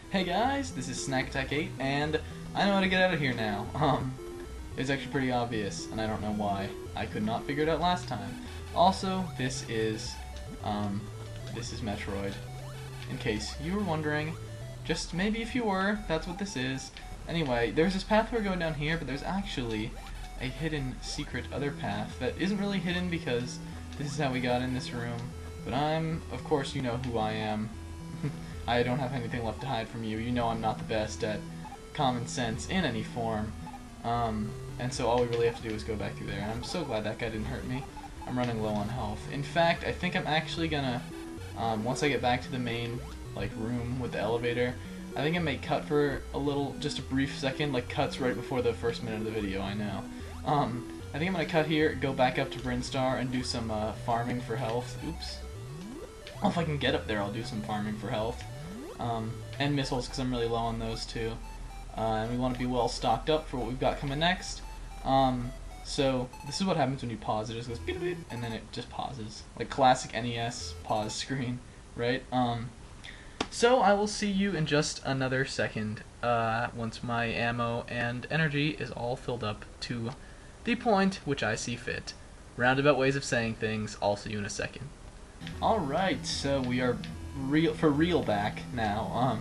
Hey guys, this is Snack Attack 8, and I know how to get out of here now. It's actually pretty obvious, and I don't know why. I could not figure it out last time. Also, this is Metroid. In case you were wondering, just maybe if you were, that's what this is. Anyway, there's this pathway going down here, but there's actually a hidden secret other path that isn't really hidden because this is how we got in this room. But of course you know who I am. I don't have anything left to hide from you. You know I'm not the best at common sense in any form. And so all we really have to do is go back through there. And I'm so glad that guy didn't hurt me. I'm running low on health. In fact, I think I'm actually gonna, once I get back to the main room with the elevator, I think I may cut for a little, just a brief second, cuts right before the first minute of the video, I know. I think I'm gonna cut here, go back up to Brinstar, and do some farming for health. Oops. Well, if I can get up there, I'll do some farming for health. And missiles, because I'm really low on those too. And we want to be well stocked up for what we've got coming next. So this is what happens when you pause. It just goes beep beep, and then it just pauses. Like classic NES pause screen, right? So I will see you in just another second, once my ammo and energy is all filled up to the point which I see fit. Roundabout ways of saying things, I'll see you in a second. Alright, so we are for real back now.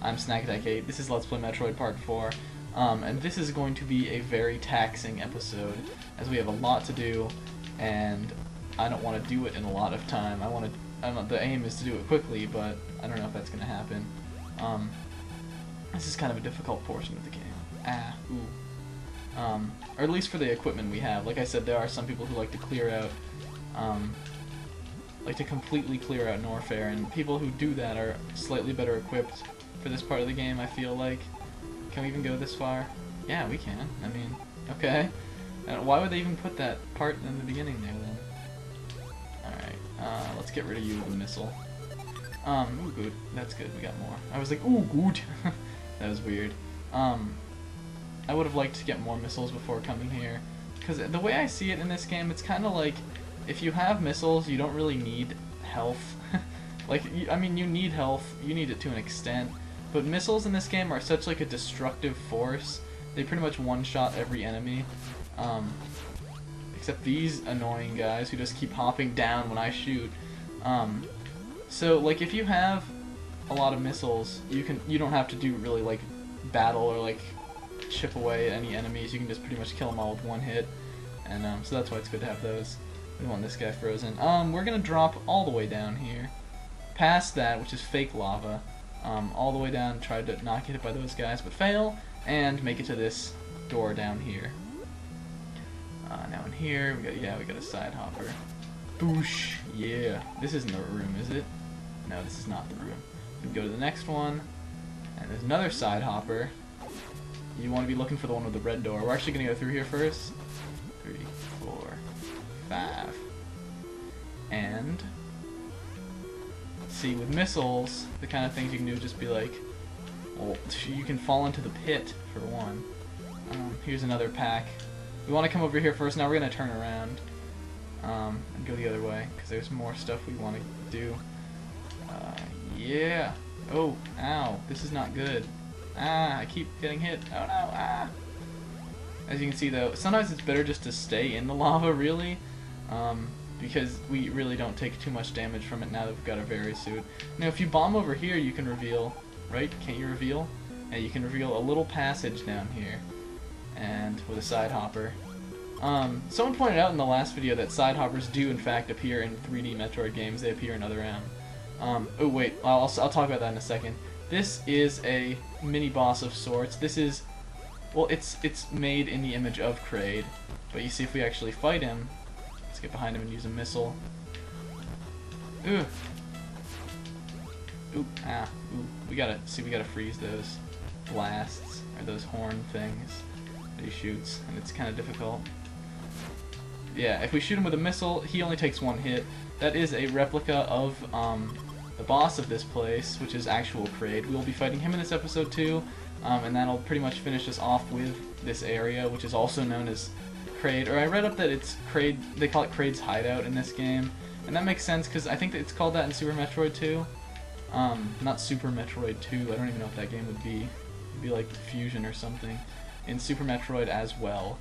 I'm Snack Attack 8, this is Let's Play Metroid Part 4, and this is going to be a very taxing episode, as we have a lot to do, and I don't want to do it in a lot of time. The aim is to do it quickly, but I don't know if that's going to happen. This is kind of a difficult portion of the game. Or at least for the equipment we have. Like I said, there are some people who like to clear out, completely clear out Norfair, and people who do that are slightly better equipped for this part of the game, I feel like. Can we even go this far? Yeah, we can. I mean, okay. Why would they even put that part in the beginning there, then? Alright, let's get rid of you with a missile. Ooh, good. That's good, we got more. I was like, ooh, good. That was weird. I would have liked to get more missiles before coming here, because the way I see it in this game, it's kind of like, if you have missiles, you don't really need health. I mean, you need health, you need it to an extent, but missiles in this game are such a destructive force. They pretty much one-shot every enemy, except these annoying guys who just keep hopping down when I shoot. So, if you have a lot of missiles, you don't have to do really, battle or, chip away at any enemies. You can just pretty much kill them all with one hit, and so that's why it's good to have those. We want this guy frozen. We're gonna drop all the way down here, past that, which is fake lava, all the way down, try to not get hit by those guys, but fail, and make it to this door down here. Now in here, we got a side hopper. Boosh! Yeah. This isn't the room, is it? No, this is not the room. We can go to the next one, and there's another side hopper. You want to be looking for the one with the red door. We're actually gonna go through here first. 3, 4, 5. And see, with missiles, the kind of things you can do is just be well, you can fall into the pit for one. Here's another pack. We want to come over here first. Now we're gonna turn around and go the other way because there's more stuff we want to do. Yeah. Oh, ow! This is not good. Ah, I keep getting hit. Oh no! Ah. As you can see, though, sometimes it's better just to stay in the lava, really. Because we really don't take too much damage from it now that we've got our Very suit. Now, if you bomb over here, you can reveal, right? Can't you reveal? Yeah, you can reveal a little passage down here, and with a side hopper. Someone pointed out in the last video that side hoppers do, in fact, appear in 3D Metroid games. They appear in Other M. Oh wait, I'll talk about that in a second. This is a mini boss of sorts. This is, well, it's made in the image of Kraid, but you see, if we actually fight him. Let's get behind him and use a missile. Ooh. Ooh, ah, ooh. We gotta freeze those blasts, or those horn things that he shoots, and it's kind of difficult. Yeah, if we shoot him with a missile, he only takes one hit. That is a replica of, the boss of this place, which is actual Kraid. We will be fighting him in this episode too, and that'll pretty much finish us off with this area, which is also known as Kraid, or I read up that it's Kraid, they call it Kraid's Hideout in this game, and that makes sense because I think that it's called that in Super Metroid 2. Not Super Metroid 2, I don't even know what that game would be. It'd be like Fusion or something. In Super Metroid as well.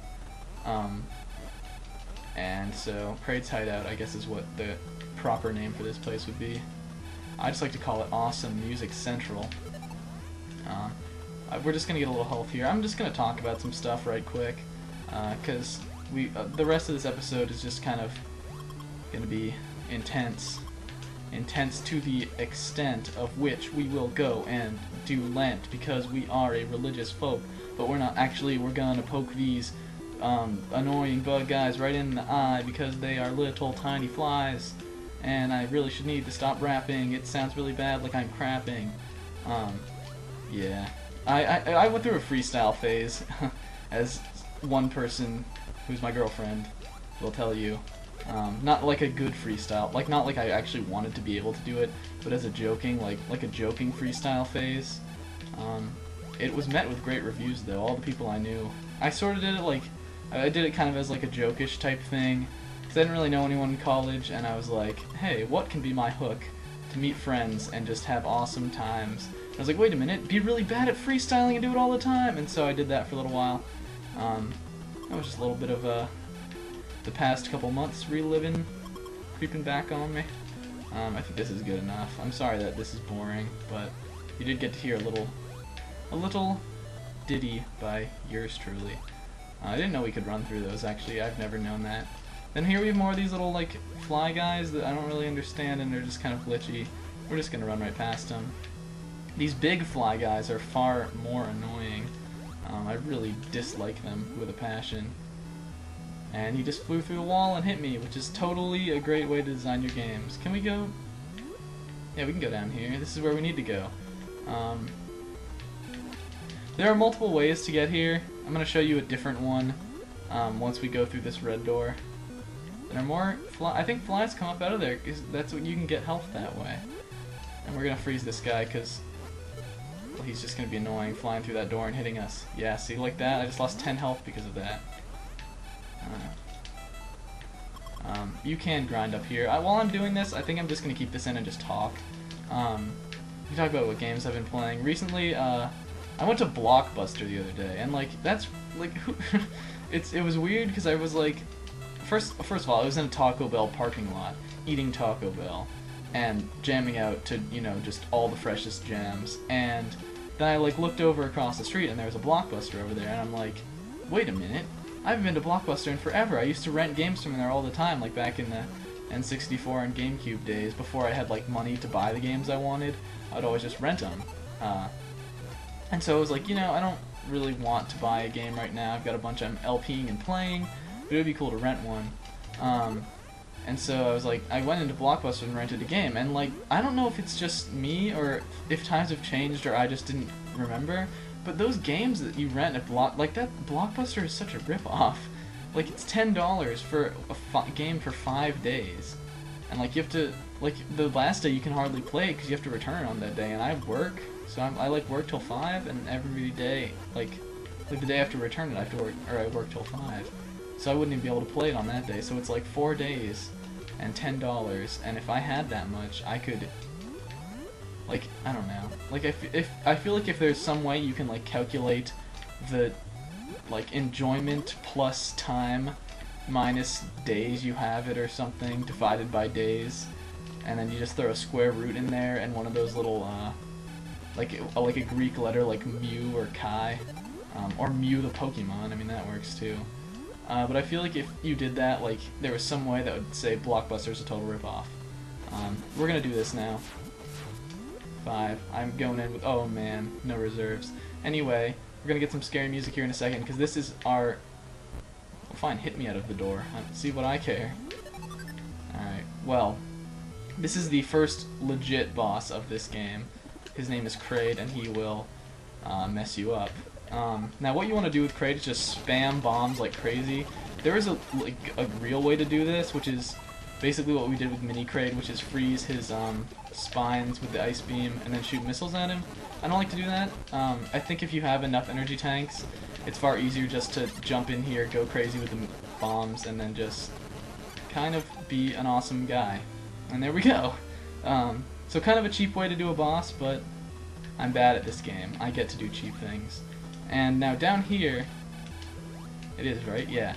And so, Kraid's Hideout, I guess, is what the proper name for this place would be. I just like to call it Awesome Music Central. We're just gonna get a little health here. I'm just gonna talk about some stuff right quick, because the rest of this episode is just kind of gonna be intense to the extent of which we will go and do Lent, because we are a religious folk, but we're not actually. We're gonna poke these annoying bug guys right in the eye because they are little tiny flies, and I really should need to stop rapping. It sounds really bad, like I'm crapping. Yeah. I went through a freestyle phase, as one person who's my girlfriend will tell you. Not like a good freestyle, like not like I actually wanted to be able to do it, but as a joking, like a joking freestyle phase. It was met with great reviews though. All the people I knew, I sort of did it like, I did it kind of as like a jokish type thing, because I didn't really know anyone in college, and I was like, hey, what can be my hook to meet friends and just have awesome times? I was like, wait a minute, be really bad at freestyling and do it all the time, and so I did that for a little while. That was just a little bit of the past couple months reliving, creeping back on me. I think this is good enough. I'm sorry that this is boring, but you did get to hear a little ditty by yours truly. I didn't know we could run through those, actually. I've never known that. Then here we have more of these little, like, fly guys that I don't really understand, and they're just kind of glitchy. We're just gonna run right past them. These big fly guys are far more annoying. I really dislike them with a passion. And he just flew through the wall and hit me, which is totally a great way to design your games. Can we go? Yeah, we can go down here. This is where we need to go. There are multiple ways to get here. I'm going to show you a different one once we go through this red door. There are more I think flies come up out of there, because that's what you can get health that way. And we're going to freeze this guy, because well, he's just going to be annoying, flying through that door and hitting us. Yeah, see, like that? I just lost 10 health because of that. You can grind up here. While I'm doing this, I think I'm just going to keep this in and just talk. We talk about what games I've been playing. Recently, I went to Blockbuster the other day, and like, that's, like, it was weird, because I was like, first of all, I was in a Taco Bell parking lot, eating Taco Bell, and jamming out to, you know, just all the freshest jams, and then I, like, looked over across the street, and there was a Blockbuster over there, and I'm like, wait a minute, I haven't been to Blockbuster in forever. I used to rent games from there all the time, like back in the N64 and GameCube days, before I had, like, money to buy the games I wanted. I'd always just rent them. And so I was like, you know, I don't really want to buy a game right now. I've got a bunch I'm LPing and playing, but it would be cool to rent one. And so I was like, I went into Blockbuster and rented a game, and like, I don't know if it's just me, or if times have changed, or I just didn't remember, but those games that you rent at that Blockbuster is such a rip-off. Like, it's $10 for a game for 5 days. And like, you have to, like, the last day you can hardly play it because you have to return it on that day, and I work, so I like work till 5, and every day, like the day after return it, I have to work, or I work till 5. So I wouldn't even be able to play it on that day, so it's like 4 days and $10, and if I had that much, I could, like, I don't know, like, if I feel like if there's some way you can, like, calculate the, like, enjoyment plus time minus days you have it or something, divided by days, and then you just throw a square root in there and one of those little, like a Greek letter like mu or chi, or Mew the Pokemon, I mean, that works too. But I feel like if you did that, like, there was some way that would say Blockbuster's a total ripoff. We're gonna do this now. 5. I'm going in with, oh man, no reserves. Anyway, we're gonna get some scary music here in a second, because this is our, well, fine, hit me out of the door. See what I care. Alright, well, this is the first legit boss of this game. His name is Kraid, and he will mess you up. Now what you want to do with Kraid is just spam bombs like crazy. There is a real way to do this, which is basically what we did with Mini Kraid, which is freeze his spines with the ice beam and then shoot missiles at him. I don't like to do that. I think if you have enough energy tanks, it's far easier just to jump in here, go crazy with the bombs, and then just kind of be an awesome guy. And there we go. So kind of a cheap way to do a boss, but I'm bad at this game. I get to do cheap things. And now down here, it is, right? Yeah.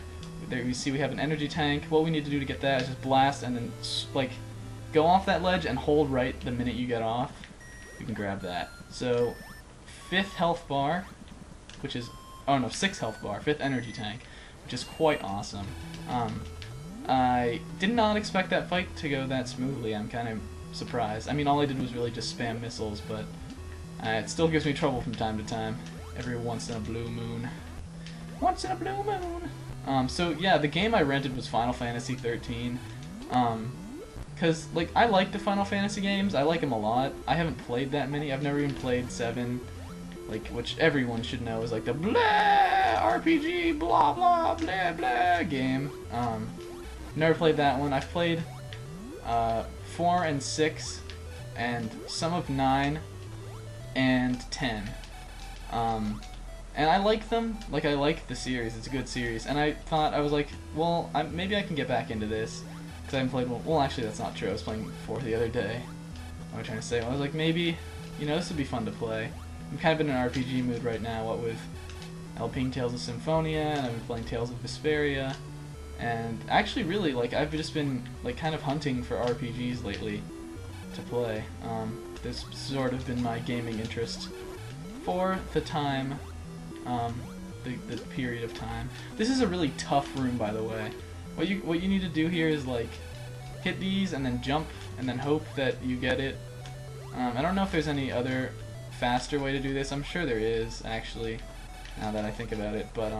There you see we have an energy tank. What we need to do to get that is just blast and then, like, go off that ledge and hold right the minute you get off. You can grab that. So, 5th health bar, which is, oh no, 6th health bar, 5th energy tank, which is quite awesome. I did not expect that fight to go that smoothly. I'm kind of surprised. I mean, all I did was really just spam missiles, but it still gives me trouble from time to time. Every once in a blue moon. Once in a blue moon! So yeah, the game I rented was Final Fantasy 13. Cause, like, I like the Final Fantasy games. I like them a lot. I haven't played that many. I've never even played 7. Like, which everyone should know is like the blah RPG blah blah blah blah game. Never played that one. I've played 4 and 6 and some of 9 and 10. And I like them. Like, I like the series. It's a good series. And I thought, I was like, well, maybe I can get back into this. Because I haven't played one. Well, actually, that's not true. I was playing 4 the other day. What am I trying to say? Well, I was like, maybe, you know, this would be fun to play. I'm kind of in an RPG mood right now, what with LPing Tales of Symphonia, and I've been playing Tales of Vesperia. And actually, really, like, I've just been, like, kind of hunting for RPGs lately to play. This sort of been my gaming interest for the time, the period of time. This is a really tough room, by the way. What you need to do here is, like, hit these and then jump and then hope that you get it. I don't know if there's any other faster way to do this. I'm sure there is, actually, now that I think about it, but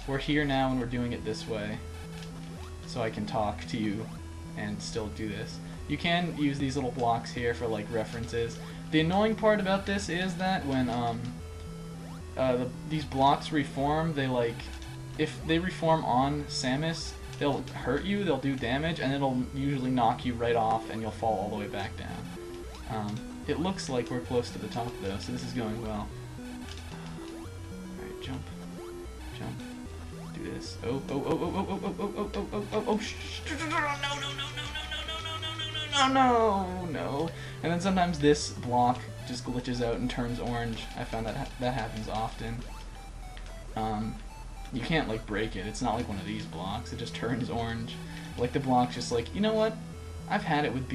we're here now and we're doing it this way, so I can talk to you and still do this. You can use these little blocks here for, like, references. The annoying part about this is that when these blocks reform, they, like, if they reform on Samus, they'll hurt you, they'll do damage, and it'll usually knock you right off and you'll fall all the way back down. It looks like we're close to the top though, so this is going well. Alright, jump. Jump. Do this. Oh, oh, oh, oh, oh, oh, oh, oh, oh, oh, oh, oh, shh. No. And then sometimes this block just glitches out and turns orange. I found that that happens often. You can't, like, break it. It's not like one of these blocks. It just turns orange. Like, the block's just like, you know what? I've had it with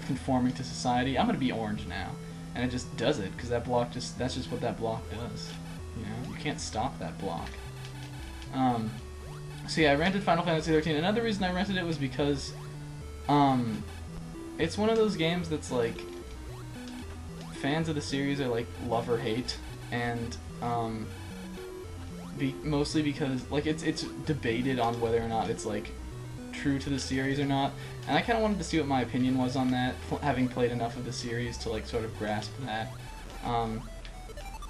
conforming to society. I'm gonna be orange now. And it just does it, because that block that's just what that block does. You know? You can't stop that block. So yeah, I rented Final Fantasy 13. Another reason I rented it was because, it's one of those games that's, like, fans of the series are, like, love or hate, and, mostly because, like, it's debated on whether or not it's, like, true to the series or not, and I kind of wanted to see what my opinion was on that, having played enough of the series to, like, sort of grasp that.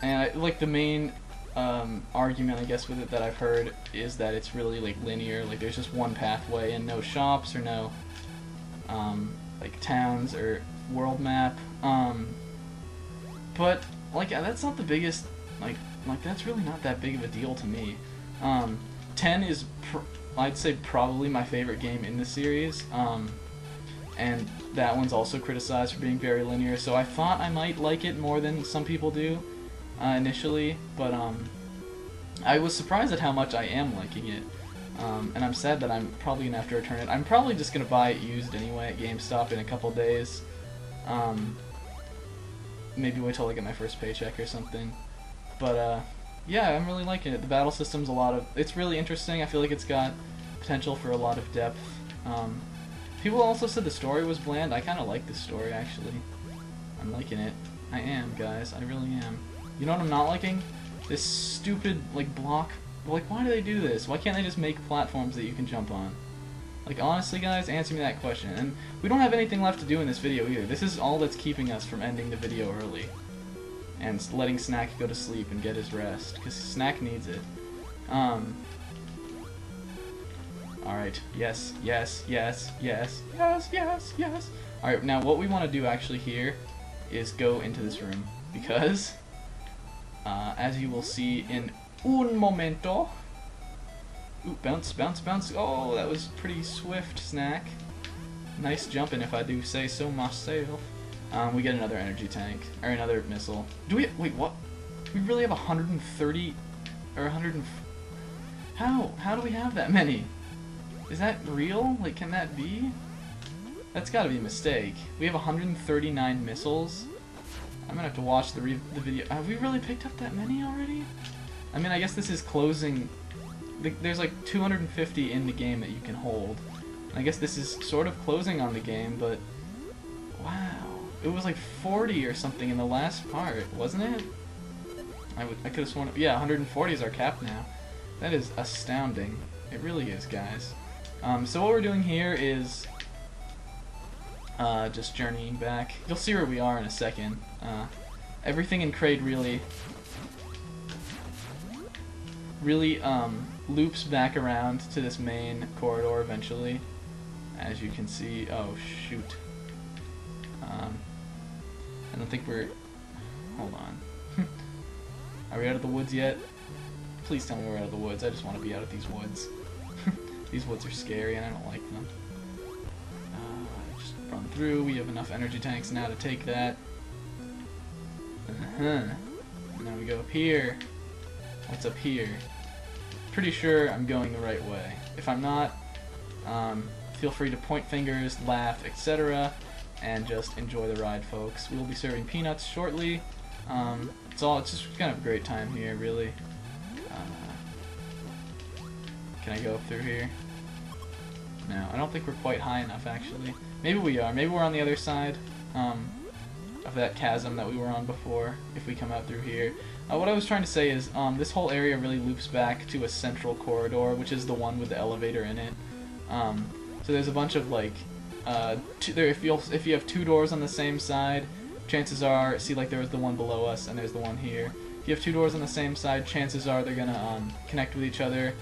And like, the main argument, I guess, with it that I've heard is that it's really, like, linear. Like, there's just one pathway and no shops or no like, towns or world map. But, like, that's not the biggest, like that's really not that big of a deal to me. 10 is I'd say probably my favorite game in the series, and that one's also criticized for being very linear, so I thought I might like it more than some people do initially, but I was surprised at how much I am liking it, and I'm sad that I'm probably going to have to return it. I'm probably just going to buy it used anyway at GameStop in a couple days. Maybe wait till I get my first paycheck or something. But yeah, I'm really liking it. The battle system's it's really interesting. I feel like it's got potential for a lot of depth. People also said the story was bland. I kind of like the story, actually. I'm liking it. I am, guys. I really am. You know what I'm not liking? This stupid, like, block. Like, why do they do this? Why can't they just make platforms that you can jump on? Like, honestly, guys, answer me that question. And we don't have anything left to do in this video either. This is all that's keeping us from ending the video early. And letting Snack go to sleep and get his rest, because Snack needs it. Alright, yes. Alright, now what we want to do actually here is go into this room, because, as you will see in un momento... Ooh, bounce. Oh, that was pretty swift, Snack. nice jumping if I do say so myself. We get another energy tank, or another missile. Do we, wait, what? We really have 130, or 100, how do we have that many? Is that real? Like, can that be? That's gotta be a mistake. We have 139 missiles. I'm gonna have to watch the video. Have we really picked up that many already? I mean, I guess this is closing. There's like 250 in the game that you can hold. I guess this is sort of closing on the game, but wow. It was like 40 or something in the last part, wasn't it? I could have sworn, yeah, 140 is our cap now. That is astounding. It really is, guys. So what we're doing here is just journeying back. You'll see where we are in a second. Everything in Kraid really loops back around to this main corridor eventually, as you can see. Oh shoot. I don't think we're... Hold on. Are we out of the woods yet? Please tell me we're out of the woods. I just want to be out of these woods. These woods are scary and I don't like them. Just run through. We have enough energy tanks now to take that. And now we go up here. What's up here? Pretty sure I'm going the right way. If I'm not, feel free to point fingers, laugh, etc. and just enjoy the ride, folks. We will be serving peanuts shortly. It's just kind of a great time here, really. Can I go up through here? No, I don't think we're quite high enough, actually. Maybe we are. Maybe we're on the other side of that chasm that we were on before, if we come out through here. What I was trying to say is, this whole area really loops back to a central corridor, which is the one with the elevator in it. So there's a bunch of, like, if you have two doors on the same side, chances are, see, like, there was the one below us, and there's the one here. If you have two doors on the same side, chances are they're gonna connect with each other.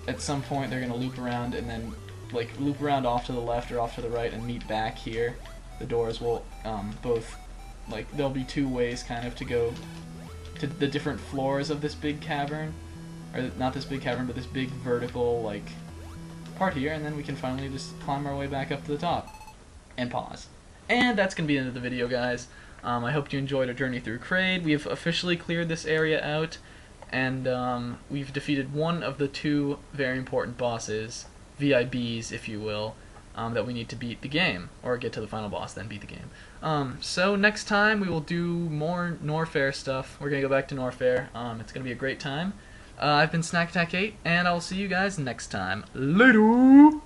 At some point, they're gonna loop around and then, like, loop around off to the left or off to the right and meet back here. The doors will both, like, there'll be two ways kind of to go to the different floors of this big cavern, or not this big cavern, but this big vertical, like, part here, and then we can finally just climb our way back up to the top and pause. And that's gonna be the end of the video, guys. I hope you enjoyed our journey through Kraid. We have officially cleared this area out, and we've defeated one of the two very important bosses, VIBs, if you will, that we need to beat the game, or get to the final boss, then beat the game. So next time we will do more Norfair stuff. We're gonna go back to Norfair. It's gonna be a great time. I've been Snack Attack 8, and I'll see you guys next time. Later!